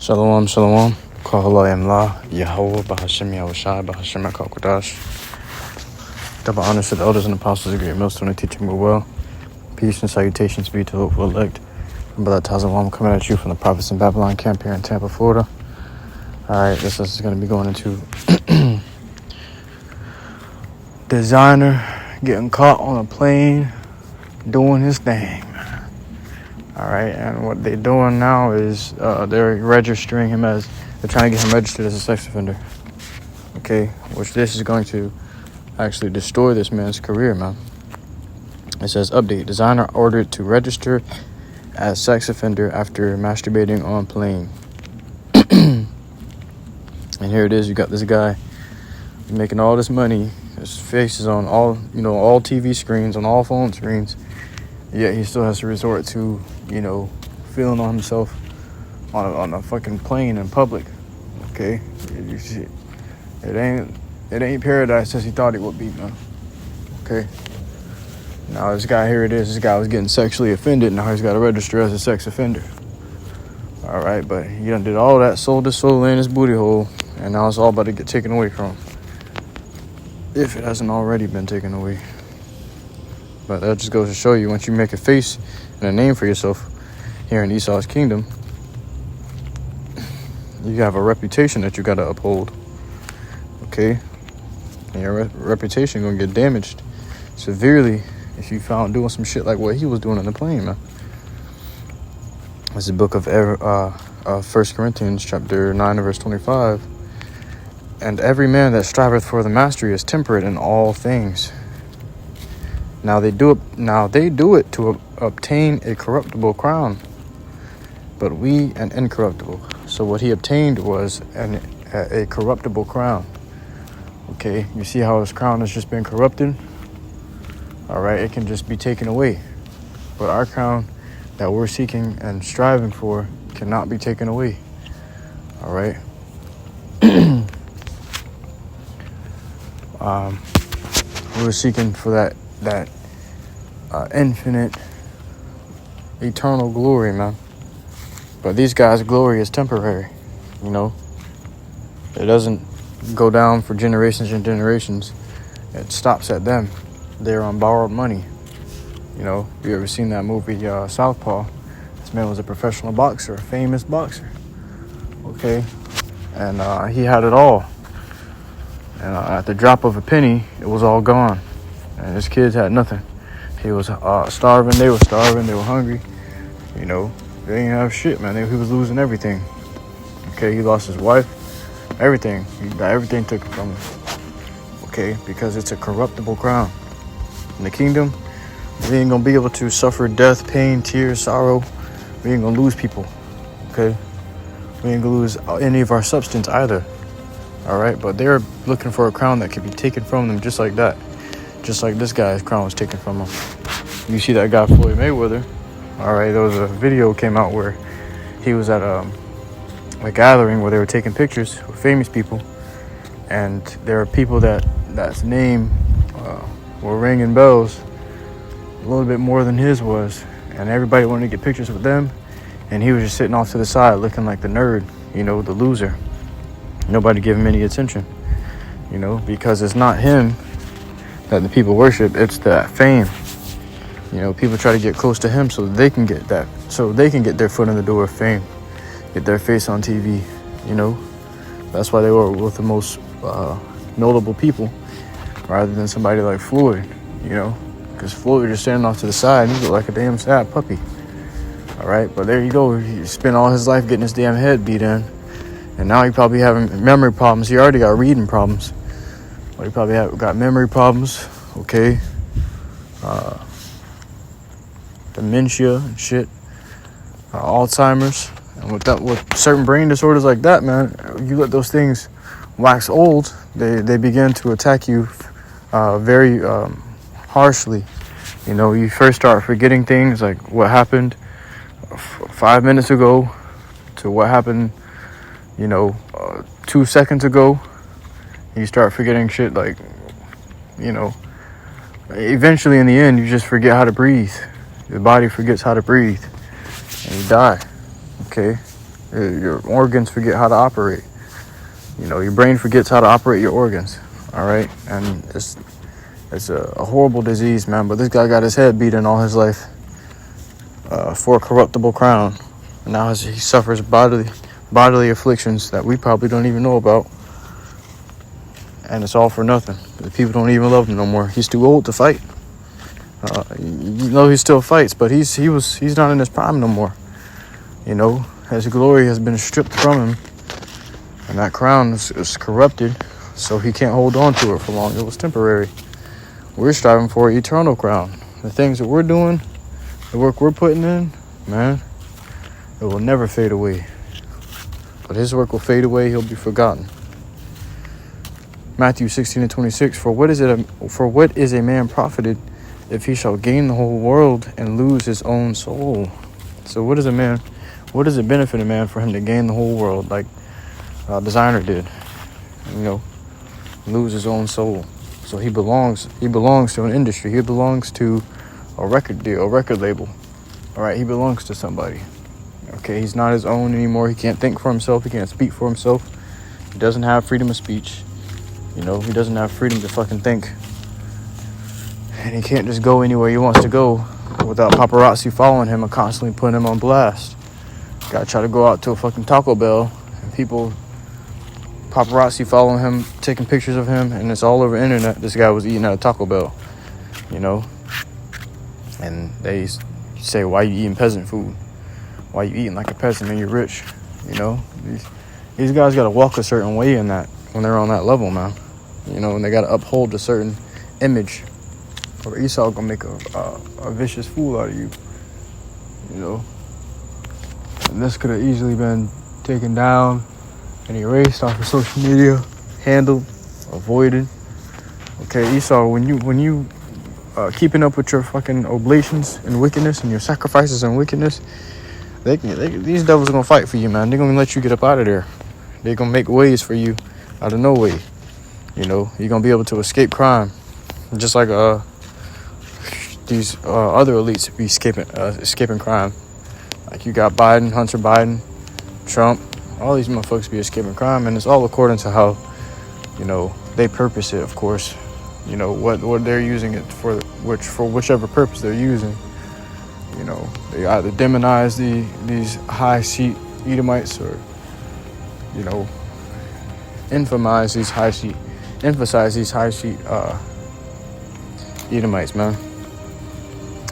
Shalom, shalom. HALALYAM YAHAWAH, BAHASHAM, YAHAWASHI, BAHASHAM, QADASH. Double honors to the elders and apostles of great MILLSTONE and teaching me well. Peace and salutations be to the hopeful elect. And Brother Tazawam coming at you from the Prophets in Babylon camp here in Tampa, Florida. Alright, this is going to be going into designer getting caught on a plane doing his thing. Alright, and what they're doing now is they're registering him as, they're trying to get him registered as a sex offender. Okay, which this is going to actually destroy this man's career, man. It says, update, designer ordered to register as sex offender after masturbating on plane. And here it is, you got this guy making all this money, his face is on all TV screens, on all phone screens, yet he still has to resort to, feeling on himself on a fucking plane in public. Okay, you see, it ain't paradise as he thought it would be, man. Okay, now this guy, here it is, this guy was getting sexually offended, now he's got to register as a sex offender. All right, but he done did all that, sold his soul in his booty hole, and now it's all about to get taken away from him, if it hasn't already been taken away. But that just goes to show you, once you make a face and a name for yourself here in Esau's kingdom, you have a reputation that you got to uphold. Okay, and your reputation gonna get damaged severely if you found doing some shit like what he was doing on the plane, man. It's the book of 1 Corinthians chapter 9 verse 25. And every man that striveth for the mastery is temperate in all things. Now they do it to obtain a corruptible crown, but we an incorruptible. So what he obtained was a corruptible crown. Okay, you see how his crown has just been corrupted? All right, it can just be taken away. But our crown that we're seeking and striving for cannot be taken away. All right. We're seeking for that infinite, eternal glory, man. But these guys' glory is temporary, It doesn't go down for generations and generations. It stops at them. They're on borrowed money. You ever seen that movie, Southpaw? This man was a professional boxer, a famous boxer. Okay? And he had it all. And at the drop of a penny, it was all gone. And his kids had nothing. He was starving. They were starving. They were hungry. They didn't have shit, man. He was losing everything. Okay, he lost his wife. Everything. He got everything taken from him. Okay, because it's a corruptible crown. In the kingdom, we ain't gonna be able to suffer death, pain, tears, sorrow. We ain't gonna lose people. Okay? We ain't gonna lose any of our substance either. All right, but they're looking for a crown that could be taken from them just like that. Just like this guy's crown was taken from him. You see that guy, Floyd Mayweather. All right, there was a video came out where he was at a gathering where they were taking pictures with famous people. And there are people that's name were ringing bells a little bit more than his was. And everybody wanted to get pictures with them. And he was just sitting off to the side looking like the nerd, the loser. Nobody give him any attention, because it's not him that the people worship, it's that fame. People try to get close to him so they can get that, so they can get their foot in the door of fame, get their face on TV, That's why they were with the most notable people rather than somebody like Floyd, because Floyd was just standing off to the side and he looked like a damn sad puppy. All right, but there you go. He spent all his life getting his damn head beat in. And now he probably having memory problems. He already got reading problems. But he probably got memory problems, okay? Dementia and shit. Alzheimer's. And with certain brain disorders like that, man, you let those things wax old, they begin to attack you very harshly. You first start forgetting things like what happened 5 minutes ago to what happened 2 seconds ago. You start forgetting shit like, eventually in the end, you just forget how to breathe. Your body forgets how to breathe and you die. Okay. Your organs forget how to operate. You know, your brain forgets how to operate your organs. All right, and it's a horrible disease, man. But this guy got his head beaten all his life for a corruptible crown, and now he suffers bodily afflictions that we probably don't even know about, and it's all for nothing. The people don't even love him no more. He's too old to fight. You know, he still fights, but he's not in his prime no more. You know, his glory has been stripped from him, and that crown is corrupted, so he can't hold on to it for long. It was temporary. We're striving for an eternal crown. The things that we're doing, the work we're putting in, man, it will never fade away. But his work will fade away. He'll be forgotten. Matthew 16:26. For what is a man profited if he shall gain the whole world and lose his own soul? So what does it benefit a man for him to gain the whole world, like Designer did? You know, lose his own soul. So he belongs to an industry. He belongs to a record deal, a record label. All right, he belongs to somebody. Okay, he's not his own anymore. He can't think for himself. He can't speak for himself. He doesn't have freedom of speech. You know, he doesn't have freedom to fucking think. And he can't just go anywhere he wants to go without paparazzi following him and constantly putting him on blast. Gotta try to go out to a fucking Taco Bell and people paparazzi following him, taking pictures of him, and it's all over the internet. This guy was eating at a Taco Bell, you know. And they say, why you eating peasant food? Why you eating like a peasant and you're rich? You know, these guys got to walk a certain way in that when they're on that level, man. You know, and they got to uphold a certain image, or Esau gonna make a vicious fool out of you. You know, and this could have easily been taken down and erased off of social media, handled, avoided. Okay, Esau, when you keeping up with your fucking oblations and wickedness and your sacrifices and wickedness, these devils are gonna fight for you, man. They're gonna let you get up out of there. They're gonna make ways for you out of no way. You know, you're gonna be able to escape crime, just like these other elites be escaping crime. Like you got Biden, Hunter Biden, Trump, all these motherfuckers be escaping crime, and it's all according to how, you know, they purpose it, of course. You know, what they're using it for whichever purpose they're using. You know, they either demonize these high seat Edomites, or, you know, emphasize these high seat Edomites, man.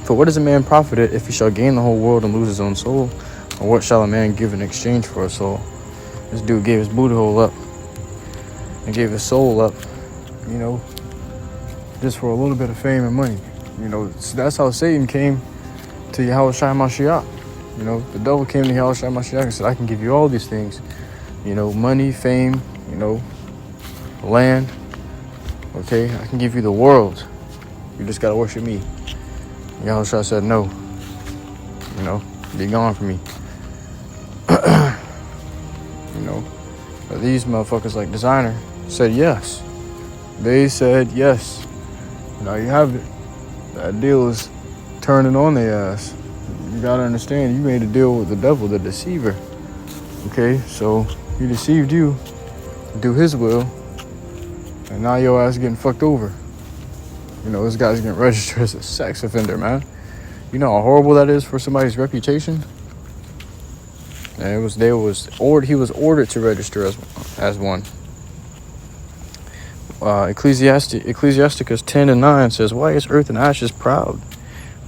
For what is a man profited if he shall gain the whole world and lose his own soul? Or what shall a man give in exchange for a soul? This dude gave his booty hole up and gave his soul up, you know, just for a little bit of fame and money. You know, that's how Satan came to YAHAWASHI Mashiach. You know, the devil came to YAHAWASHI Mashiach and said, I can give you all these things. You know, money, fame, you know, land. Okay, I can give you the world. You just gotta worship me. YAHAWASHI said, no. You know, be gone from me. You know, but these motherfuckers like Designer said yes. They said yes. Now you have it. That deal is turning on their ass. You gotta understand, you made a deal with the devil, the deceiver. Okay, so he deceived you to do his will, and now your ass getting fucked over. You know, this guy's getting registered as a sex offender, man. You know how horrible that is for somebody's reputation? And he was ordered to register as one. Ecclesiasticus 10:9 says, why is earth and ashes proud?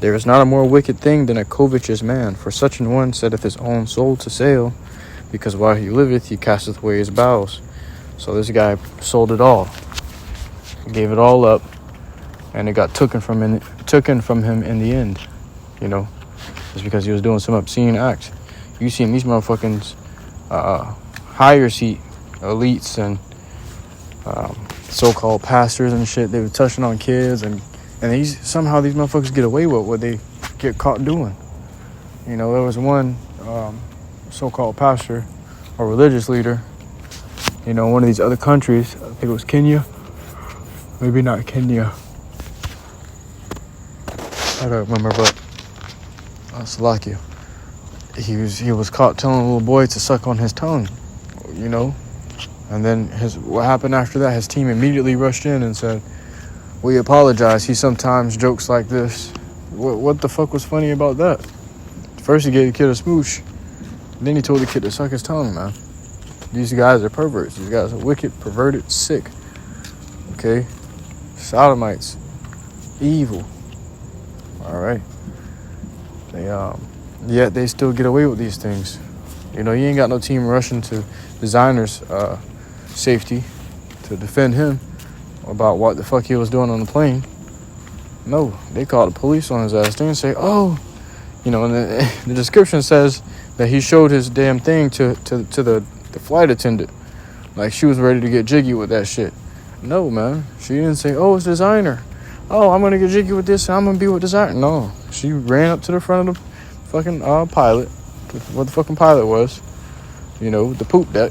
There is not a more wicked thing than a covetous man, for such an one setteth his own soul to sale, because while he liveth he casteth away his bowels. So this guy sold it all, gave it all up, and it got taken from him in the end. You know, just because he was doing some obscene acts. You seen these motherfuckers, higher seat elites and so-called pastors and shit. They were touching on kids, and somehow these motherfuckers get away with what they get caught doing. You know, there was one so-called pastor or religious leader, you know, one of these other countries. I think it was Kenya. Maybe not Kenya. I don't remember, but Slovakia. he was caught telling a little boy to suck on his tongue, you know. And then what happened after that? His team immediately rushed in and said, "We apologize. He sometimes jokes like this." What the fuck was funny about that? First he gave the kid a smooch, then he told the kid to suck his tongue, man. These guys are perverts. These guys are wicked, perverted, sick. Okay? Sodomites. Evil. Alright? Yet they still get away with these things. You know, you ain't got no team rushing to designer's safety to defend him about what the fuck he was doing on the plane. No, they called the police on his ass. They didn't say, oh, you know, and the description says that he showed his damn thing to the flight attendant. Like she was ready to get jiggy with that shit. No, man. She didn't say, oh, it's designer. Oh, I'm going to get jiggy with this and I'm going to be with designer. No, she ran up to the front of the fucking pilot, what the fucking pilot was, you know, the poop deck.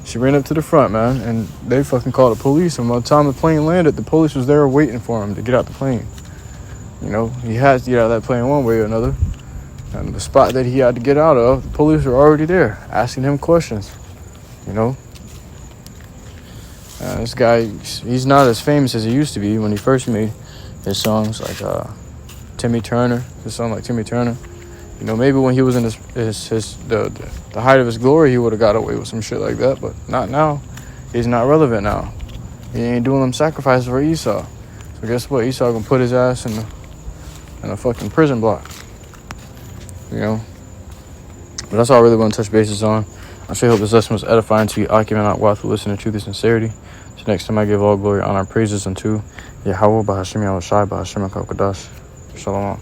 She ran up to the front, man, and they fucking called the police. And by the time the plane landed, the police was there waiting for him to get out the plane. You know, he had to get out of that plane one way or another. And the spot that he had to get out of, the police were already there asking him questions, you know. This guy, he's not as famous as he used to be when he first made his songs, like Timmy Turner, his song like Timmy Turner. You know, maybe when he was in the height of his glory, he would have got away with some shit like that, but not now. He's not relevant now. He ain't doing them sacrifices for Esau. So guess what? Esau gonna put his ass in a fucking prison block. You know? But that's all I really want to touch bases on. I sure hope this lesson was edifying to you, occupying out while to listen to truth and sincerity. So next time I give all glory, honor, and praises unto YAHAWAH, BAHASHAM, YAHAWASHI, BAHASHAM, QADASH. Shalom.